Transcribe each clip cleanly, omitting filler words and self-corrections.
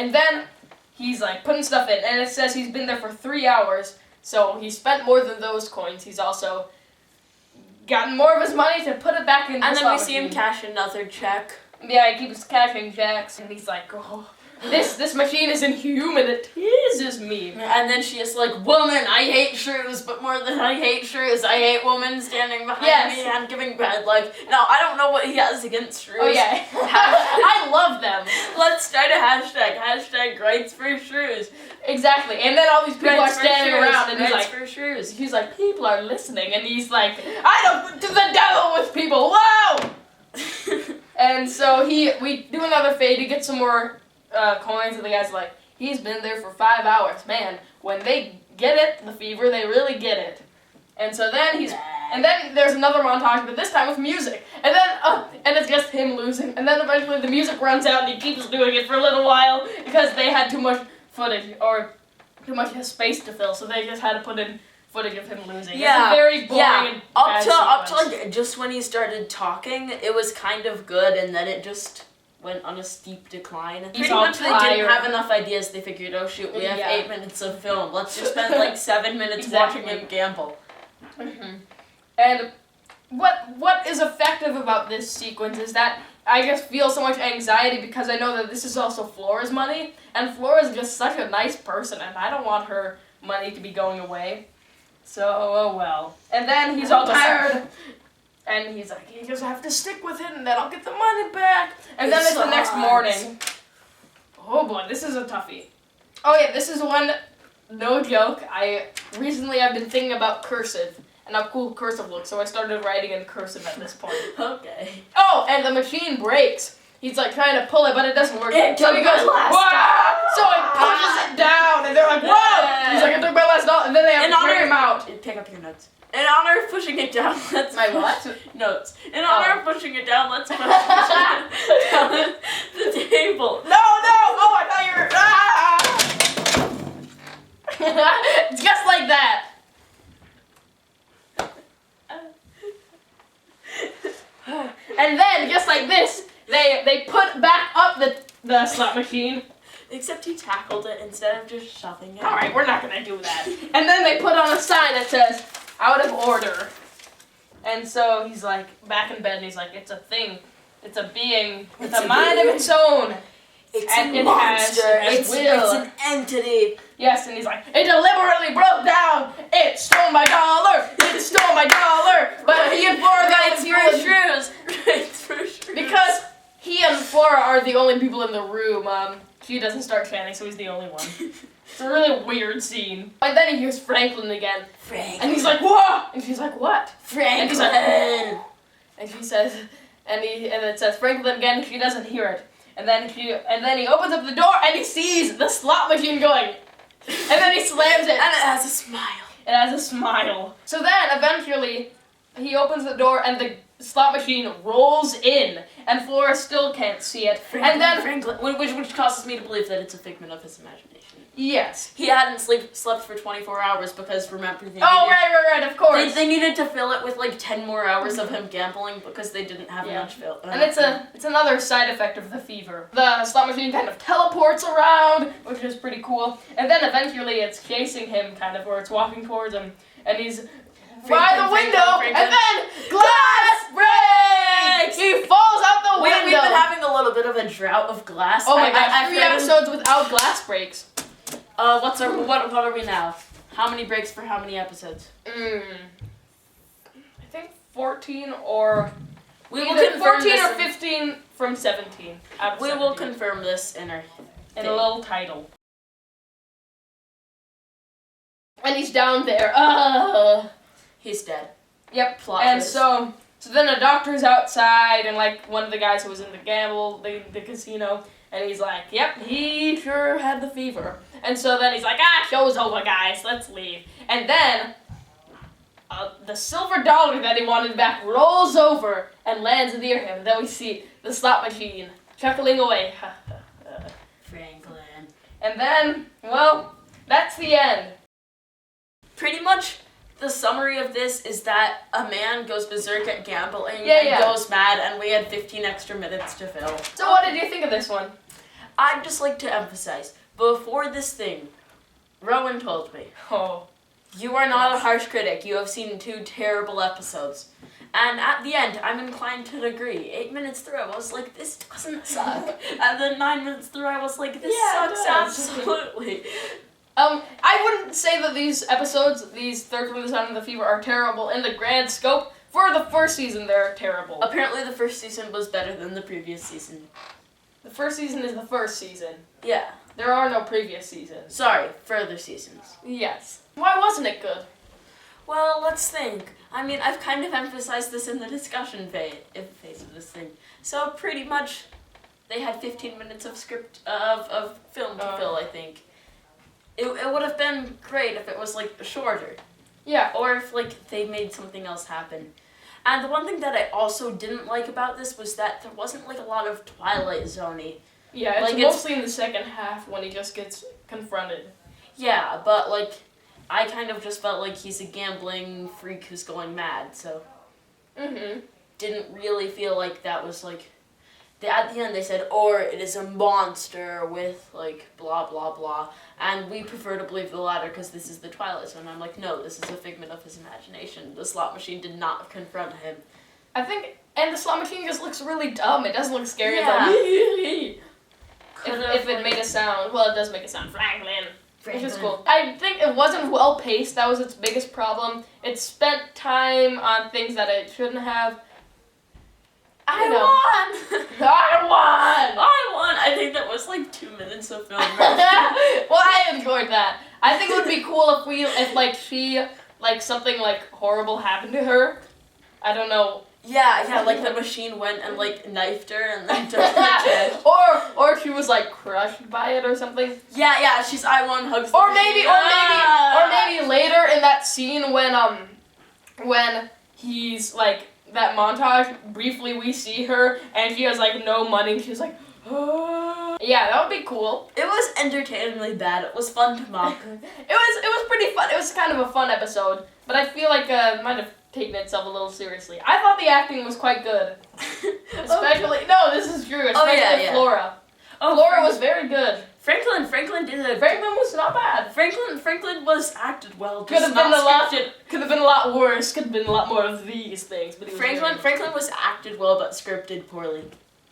And then he's like putting stuff in, and it says he's been there for 3 hours, so he spent more than those coins. He's also gotten more of his money to put it back in the And then slot we see him machine. cash another check. Yeah, he keeps cashing checks, and he's like, oh, this machine is inhuman, it teases me. And then she is like, woman, I hate shrews, but more than I hate shrews, I hate women standing behind me and giving bad luck. Now, I don't know what he has against shrews. Oh yeah, I love them. Let's start a hashtag rights for shrews. Exactly, and then all these people are standing around, and rights for shrews. he's like, people are listening, and he's like, I don't do the devil with people, whoa! And so we do another fade to get some more coins, and the guy's like, he's been there for 5 hours. Man, when they get it, the fever, they really get it. And so then then there's another montage, but this time with music. And then, and it's just him losing. And then eventually the music runs out, and he keeps doing it for a little while because they had too much footage, or too much space to fill, so they just had to put in footage of him losing. Yeah, it's a very boring and up to like just when he started talking, it was kind of good, and then it just went on a steep decline. He's Pretty much tired. They didn't have enough ideas. They figured, oh shoot, we have 8 minutes of film. Let's just spend like 7 minutes watching him gamble. Mm-hmm. And what is effective about this sequence is that I just feel so much anxiety because I know that this is also Flora's money, and Flora's just such a nice person, and I don't want her money to be going away. So, oh well. And then he's all tired, and he's like, you just have to stick with it, and then I'll get the money back. And then it's the next morning. Oh boy, this is a toughie. Oh yeah, this is one, no joke, recently I've been thinking about cursive, and how cool cursive looks, so I started writing in cursive at this point. Okay. Oh, and the machine breaks. He's like trying to pull it, but it doesn't work. So he goes, "Wah!" So he pushes it down, and they're like, whoa! He's like, I took my last dollar, and then they have to carry him out. Pick up your notes. In honor of pushing it down, let's My what? Notes. In honor of pushing it down, let's push it down the table. No! Oh, I thought you were. Just like that. And then, just like this, they put back up the slot machine. Except he tackled it instead of just shoving it. Alright, we're not gonna do that. And then they put on a sign that says, out of order. And so he's like, back in bed, and he's like, it's a thing. It's a being with a mind of its own. It's and a monster. It has will. It's an entity. Yes, and he's like, it deliberately broke down. It stole my dollar. It stole my dollar. But he and Flora got Rights for shrews. Rights for shrews. Because he and Flora are the only people in the room. She doesn't start chanting, so he's the only one. It's a really weird scene. And then he hears Franklin again. Franklin. And he's like, whoa! And she's like, what? Franklin. And he's like, oh. And she says, and it says Franklin again, and she doesn't hear it. And then he opens up the door, and he sees the slot machine going. And then he slams it. And it has a smile. It has a smile. So then, eventually, he opens the door, and the slot machine rolls in, and Flora still can't see it. And then Franklin, which causes me to believe that it's a figment of his imagination. Yes. He hadn't slept for 24 hours because remember right, of course. They needed to fill it with like 10 more hours of him gambling because they didn't have enough fill. And it's another side effect of the fever. The slot machine kind of teleports around, which is pretty cool. And then eventually it's chasing him kind of, or it's walking towards him, and he's by the window, and then glass breaks! He falls out the window! We've been having a little bit of a drought of glass. Oh my gosh, 3 episodes without glass breaks. What are we now? How many breaks for how many episodes? I think 14 or... We will confirm 14 or 15 from 17. We will confirm this in our... In a little title. And he's down there. He's dead. Yep. Plot and twist. so then a doctor's outside, and like one of the guys who was in the casino, and he's like, yep, he sure had the fever. And so then he's like, show's over, guys, let's leave. And then the silver dollar that he wanted back rolls over and lands near him. And then we see the slot machine chuckling away. Franklin. And then, well, that's the end. Pretty much the summary of this is that a man goes berserk at gambling and goes mad, and we had 15 extra minutes to fill. So what did you think of this one? I'd just like to emphasize, before this thing, Rowan told me, Oh. you are not a harsh critic. You have seen 2 terrible episodes. And at the end, I'm inclined to agree. 8 minutes through, I was like, this doesn't suck. And then 9 minutes through, I was like, this sucks absolutely. I wouldn't say that these episodes, these Third from the Sun and the Fever, are terrible in the grand scope. For the first season, they're terrible. Apparently, the first season was better than the previous season. The first season is the first season. Yeah. There are no previous seasons. Sorry, further seasons. Yes. Why wasn't it good? Well, let's think. I mean, I've kind of emphasized this in the discussion phase of this thing. So pretty much, they had 15 minutes of script of film to fill. I think it would have been great if it was like shorter. Yeah. Or if like they made something else happen. And the one thing that I also didn't like about this was that there wasn't like a lot of Twilight Zone-y. Yeah, it's like, mostly in the second half when he just gets confronted. Yeah, but like, I kind of just felt like he's a gambling freak who's going mad, so. Didn't really feel like that was like. At the end they said, or it is a monster with like blah blah blah, and we prefer to believe the latter because this is the Twilight Zone. I'm like, no, this is a figment of his imagination. The slot machine did not confront him. I think, and the slot machine just looks really dumb. It doesn't look scary. Yeah. It's like, if it made a sound, well, it does make a sound, Franklin. Which is cool. I think it wasn't well paced. That was its biggest problem. It spent time on things that it shouldn't have. I won! I won! I think that was like 2 minutes of film. Well, I enjoyed that. I think it would be cool if something like horrible happened to her. I don't know. Yeah, like the machine went and like knifed her and then took her head. Or she was like crushed by it or something. Yeah, she's I won hugs. Or maybe later in that scene when he's like that montage, briefly we see her and she has like no money and she's like, oh. Yeah, that would be cool. It was entertainingly bad. It was fun to mock. It was pretty fun. It was kind of a fun episode, but I feel like it might have taken itself a little seriously. I thought the acting was quite good. Especially this is true, especially Flora. Flora was very good. Franklin was not bad. Franklin was acted well. Could have been a lot worse. Could have been a lot more of these things. But Franklin was acted well, but scripted poorly.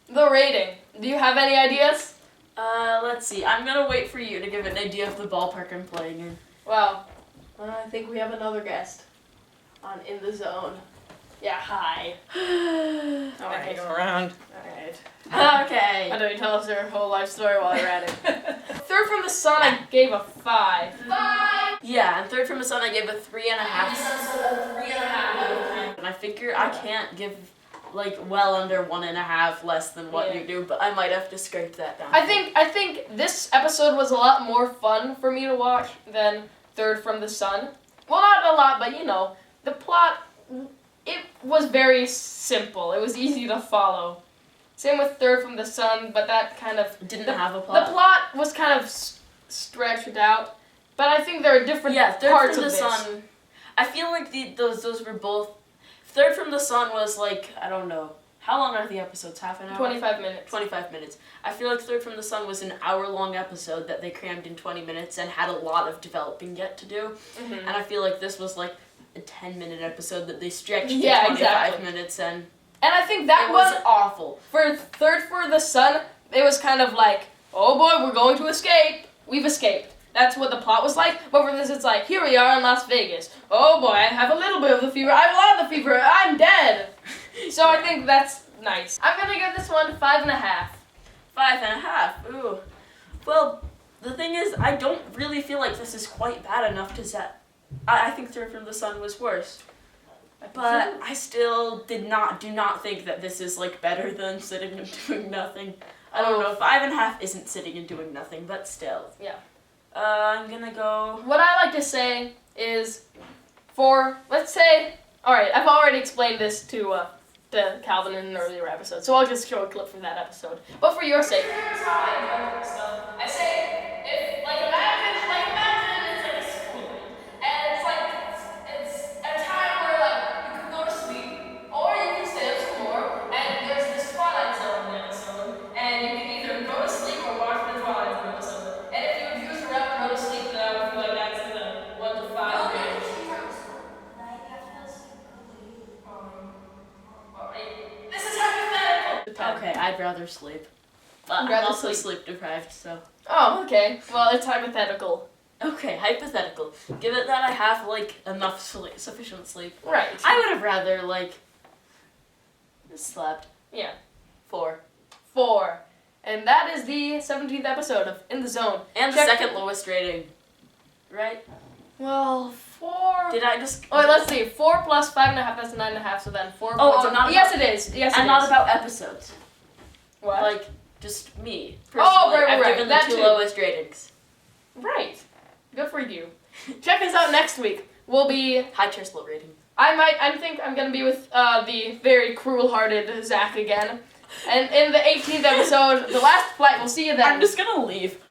The rating. Do you have any ideas? Let's see. I'm gonna wait for you to give an idea of the ballpark I'm playing in. Well, I think we have another guest on In the Zone. Yeah, hi. Alright, go around. Alright. Okay. Why don't you tell us your whole life story while you're at it? Third from the Sun, I gave a 5. 5! Yeah, and Third from the Sun, I gave a 3.5. And I figure I can't give like well under 1.5 less than what you do, but I might have to scrape that down. I think this episode was a lot more fun for me to watch than Third from the Sun. Well, not a lot, but you know, the plot, it was very simple. It was easy to follow. Same with Third from the Sun, but that kind of didn't have a plot. The plot was kind of stretched out, but I think there are different parts of this. Third from the Sun. I feel like those were both. Third from the Sun was like, I don't know. How long are the episodes? Half an hour? 25 minutes. 25 minutes. I feel like Third from the Sun was an hour-long episode that they crammed in 20 minutes and had a lot of developing yet to do. Mm-hmm. And I feel like this was like a 10-minute episode that they stretched to 25 minutes and I think that was awful. For Third for the Sun, it was kind of like, oh boy, we're going to escape. We've escaped. That's what the plot was like. But for this, it's like, here we are in Las Vegas. Oh boy, I have a little bit of the fever. I have a lot of the fever. I'm dead. So I think that's nice. I'm going to give this one 5.5. 5.5. Ooh. Well, the thing is, I don't really feel like this is quite bad enough to set. I think Third from the Sun was worse. But I still do not think that this is like better than sitting and doing nothing. I don't know. 5.5 isn't sitting and doing nothing, but still. Yeah. I'm gonna go. What I like to say is, let's say, all right, I've already explained this to Calvin in an earlier episode, so I'll just show a clip from that episode. But for your sake, here's how I say, if imagine it's like a school, and it's a time where you can go to sleep, or you can stay up some more, and there's this Twilight Zone episode, and you can either go to sleep or watch Okay, I'd rather sleep. But I'd rather I'm also sleep. sleep deprived, so. Oh, okay. Well, it's hypothetical. Okay, hypothetical. Given that I have, like, enough sleep, sufficient sleep, Right. I would have rather, like, slept. Yeah. 4. 4. And that is the 17th episode of In the Zone. And the Check- second lowest rating. Right? Well, 4. Did I just... Oh, let's see. 4 plus 5.5, that's 9.5, so then 4 Oh, points. oh, not yes, about- it is. Yes, it and is. not about episodes. What? Like, just me. Personally, Oh, right, I've right, given that the 2 too. lowest ratings. Right. Good for you. Check us out next week. We'll be... High chair slow rating. I think I'm gonna be with the very cruel-hearted Zach again. And in the 18th episode, The Last Flight, we'll see you then. I'm just gonna leave.